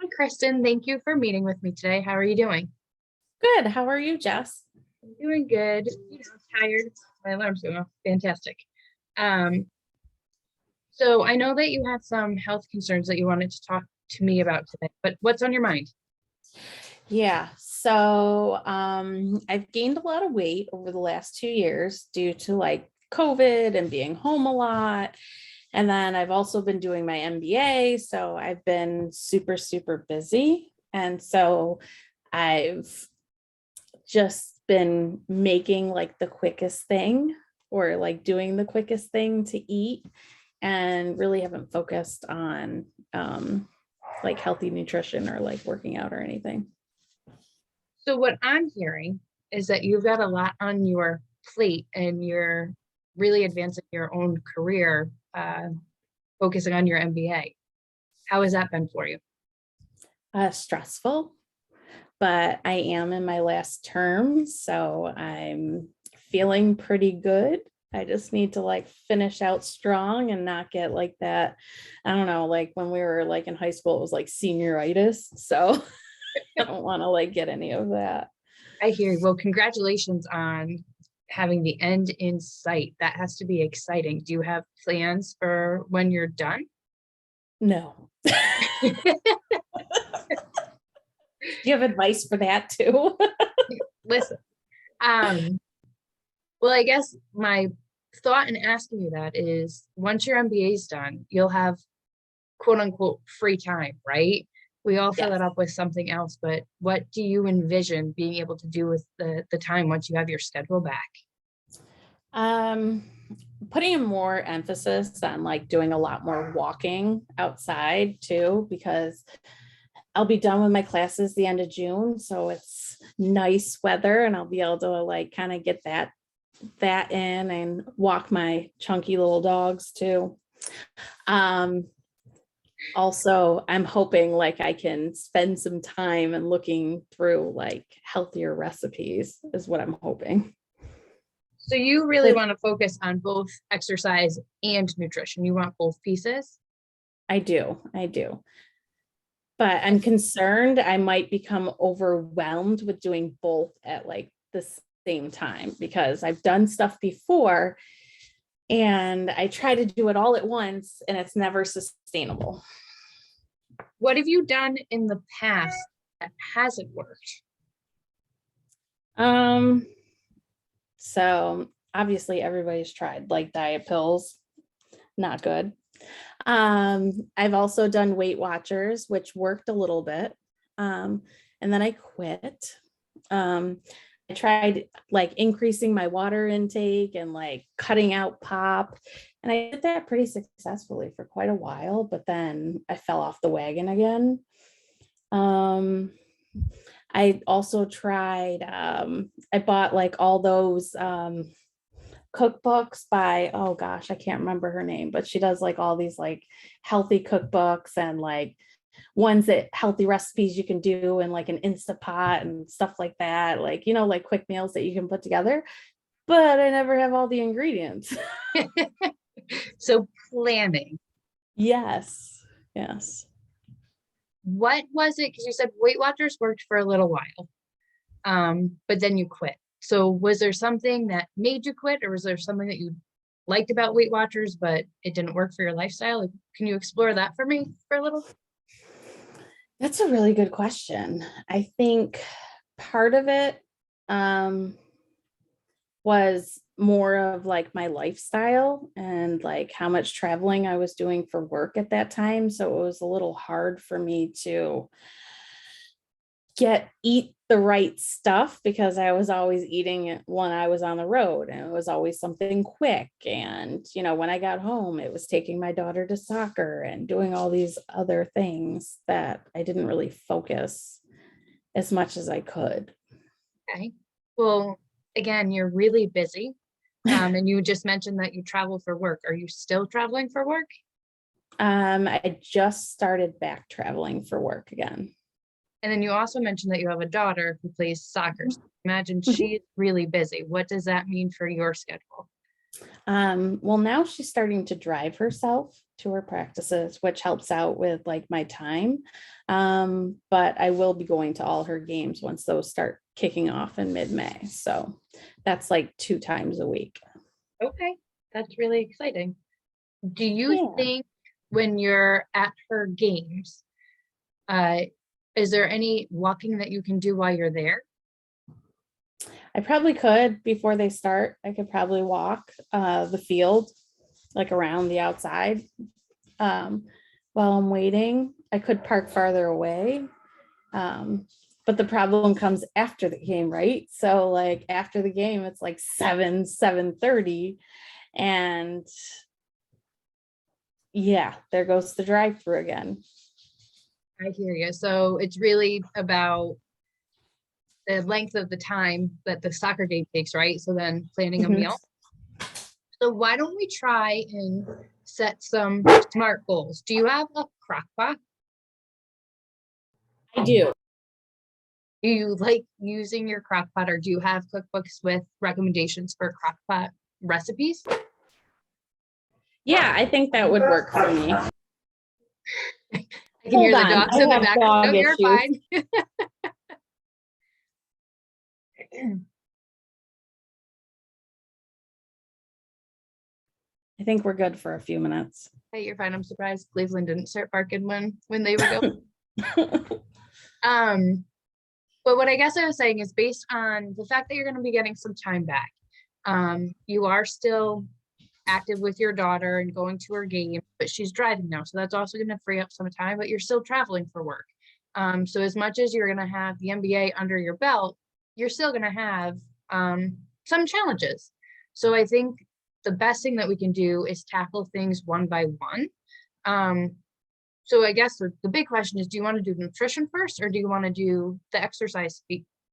Hi, Kristen. Thank you for meeting with me today. How are you doing? Good. How are you, Jess? I'm doing good. Tired. My alarm's going off. Fantastic. Um, so I know that you had some health concerns that you wanted to talk to me about today, but what's on your mind? I've gained a lot of weight over the last 2 years due to like COVID and being home a lot. And then I've also been doing my MBA. So I've been super, super busy. And so I've just been making like the quickest thing or like doing the quickest thing to eat and really haven't focused on like healthy nutrition or like working out or anything. So what I'm hearing is that you've got a lot on your plate and you're really advancing your own career, focusing on your MBA. How has that been for you? Stressful, but I am in my last term, so I'm feeling pretty good. I just need to like finish out strong and not get like that. I don't know, like when we were like in high school, it was like senioritis. So I don't want to like get any of that. I hear you. Well, congratulations on having the end in sight. That has to be exciting. Do you have plans for when you're done? No. Do you have advice for that too? Listen, um, well, I guess my thought in asking you that is once your MBA is done, you'll have quote unquote free time, right? We all fill Yes. that up with something else, but what do you envision being able to do with the time once you have your schedule back? Um, Putting more emphasis on like doing a lot more walking outside too, because I'll be done with my classes the end of June. So it's nice weather and I'll be able to like kind of get that in and walk my chunky little dogs too. Um, Also, I'm hoping like I can spend some time and looking through like healthier recipes is what I'm hoping. So you really want to focus on both exercise and nutrition. You want both pieces? I do. But I'm concerned I might become overwhelmed with doing both at like the same time because I've done stuff before and I try to do it all at once and it's never sustainable. What have you done in the past that hasn't worked? Um, so obviously everybody's tried like diet pills, not good. I've also done Weight Watchers, which worked a little bit. And then I quit. I tried like increasing my water intake and like cutting out pop. And I did that pretty successfully for quite a while, but then I fell off the wagon again. Um, I also tried, I bought like all those cookbooks by, oh gosh, I can't remember her name, but she does like all these like healthy cookbooks and like ones that healthy recipes you can do in like an Instapot and stuff like that, like like quick meals that you can put together, but I never have all the ingredients. So planning. Yes. Yes. What was it? Because you said Weight Watchers worked for a little while, but then you quit. So was there something that made you quit, or was there something that you liked about Weight Watchers, but it didn't work for your lifestyle? Like, can you explore that for me for a little? That's a really good question. I think part of it um was more of like my lifestyle and like how much traveling I was doing for work at that time. So it was a little hard for me to eat the right stuff because I was always eating it when I was on the road and it was always something quick. And, when I got home, it was taking my daughter to soccer and doing all these other things that I didn't really focus as much as I could. Okay. Well, again, you're really busy. And you just mentioned that you travel for work. Are you still traveling for work? I just started back traveling for work again. And then you also mentioned that you have a daughter who plays soccer. So imagine she's really busy. What does that mean for your schedule? Well, now she's starting to drive herself to her practices, which helps out with like my time. But I will be going to all her games once those start kicking off in mid-May. So that's like 2 times a week. Okay, that's really exciting. Do you Yeah. think when you're at her games, is there any walking that you can do while you're there? I probably could before they start. I could probably walk the field, like around the outside while I'm waiting. I could park farther away. But the problem comes after the game, right? So like after the game, it's like 7:30. And yeah, there goes the drive-through again. I hear you. So it's really about the length of the time that the soccer game takes, right? So then planning a Mhm. meal. So why don't we try and set some smart goals? Do you have a crock pot? I do. Do you like using your crock pot, or do you have cookbooks with recommendations for crock pot recipes? Yeah, I think that would work for me. I can hear Hold the on, dogs I in the have background. No, dog you're issues. fine. I think we're good for a few minutes. Hey, you're fine. I'm surprised Cleveland didn't start barking when they would go. Um, but what I guess I was saying is based on the fact that you're going to be getting some time back. You are still active with your daughter and going to her game, but she's driving now. So that's also going to free up some time, but you're still traveling for work. So as much as you're going to have the MBA under your belt, you're still going to have some challenges. So I think the best thing that we can do is tackle things one by one. So I guess the big question is, do you want to do nutrition first, or do you want to do the exercise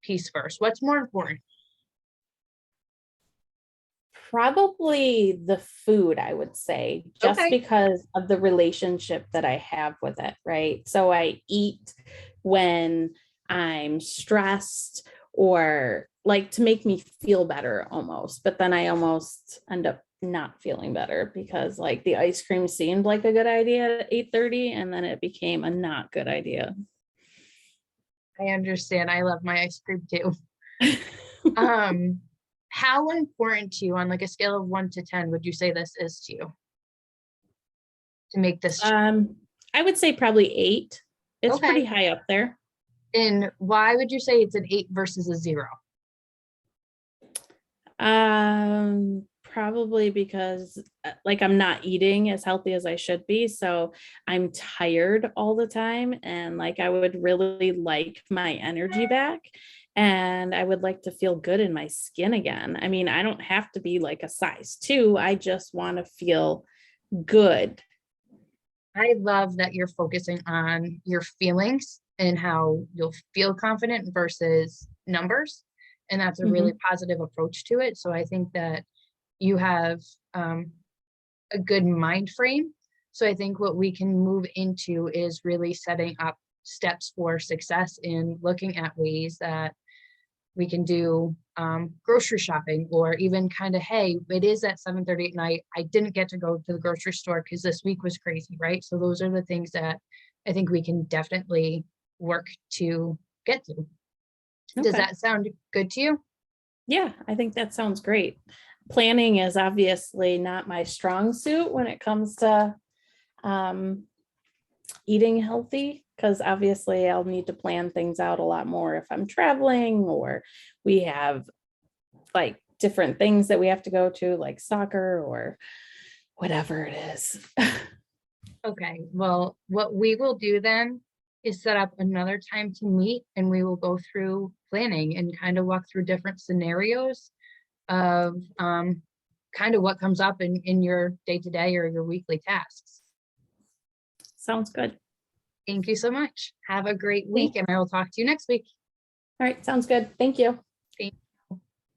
piece first? What's more important? Probably the food, I would say, just Okay. because of the relationship that I have with it, right? So I eat when I'm stressed or like to make me feel better almost, but then I almost end up not feeling better because like the ice cream seemed like a good idea at 8:30 and then it became a not good idea. I understand. I love my ice cream too. Um, how important to you on like a scale of 1 to 10 would you say this is to you to make this? I would say probably 8. It's pretty Okay. high up there. And why would you say it's an 8 versus a 0? Probably because like I'm not eating as healthy as I should be. So I'm tired all the time. And like I would really like my energy back. And I would like to feel good in my skin again. I mean, I don't have to be like a size 2. I just want to feel good. I love that you're focusing on your feelings and how you'll feel confident versus numbers. And that's a really Mhm. positive approach to it. So I think that you have a good mind frame. So I think what we can move into is really setting up steps for success in looking at ways that we can do grocery shopping, or even kind of, hey, it is at 7:30 at night. I didn't get to go to the grocery store because this week was crazy, right? So those are the things that I think we can definitely work to get to. Does Okay. that sound good to you? Yeah, I think that sounds great. Planning is obviously not my strong suit when it comes to um, eating healthy, because obviously I'll need to plan things out a lot more if I'm traveling or we have like different things that we have to go to, like soccer or whatever it is. Okay, well, what we will do then is set up another time to meet, and we will go through planning and kind of walk through different scenarios of kind of what comes up in your day-to-day or your weekly tasks. Sounds good. Thank you so much. Have a great week, Thank- and I will talk to you next week. All right, sounds good. Thank you.